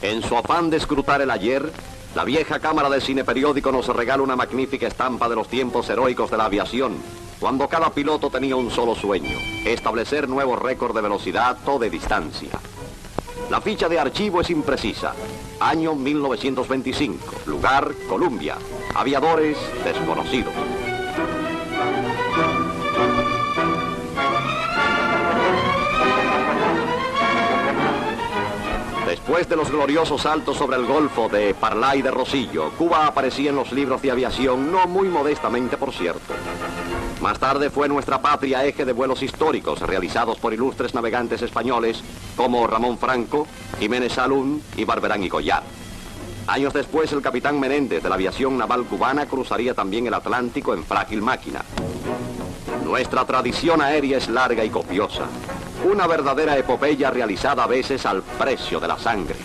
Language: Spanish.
En su afán de escrutar el ayer, la vieja cámara de cine periódico nos regala una magnífica estampa de los tiempos heroicos de la aviación, cuando cada piloto tenía un solo sueño: establecer nuevos récords de velocidad o de distancia. La ficha de archivo es imprecisa. Año 1925, lugar Colombia, aviadores desconocidos. Después de los gloriosos saltos sobre el Golfo de Parla y de Rosillo, Cuba aparecía en los libros de aviación, no muy modestamente, por cierto. Más tarde fue nuestra patria eje de vuelos históricos realizados por ilustres navegantes españoles como Ramón Franco, Jiménez Salún y Barberán y Goyard. Años después, el capitán Menéndez de la aviación naval cubana cruzaría también el Atlántico en frágil máquina. Nuestra tradición aérea es larga y copiosa, una verdadera epopeya realizada a veces al precio de la sangre.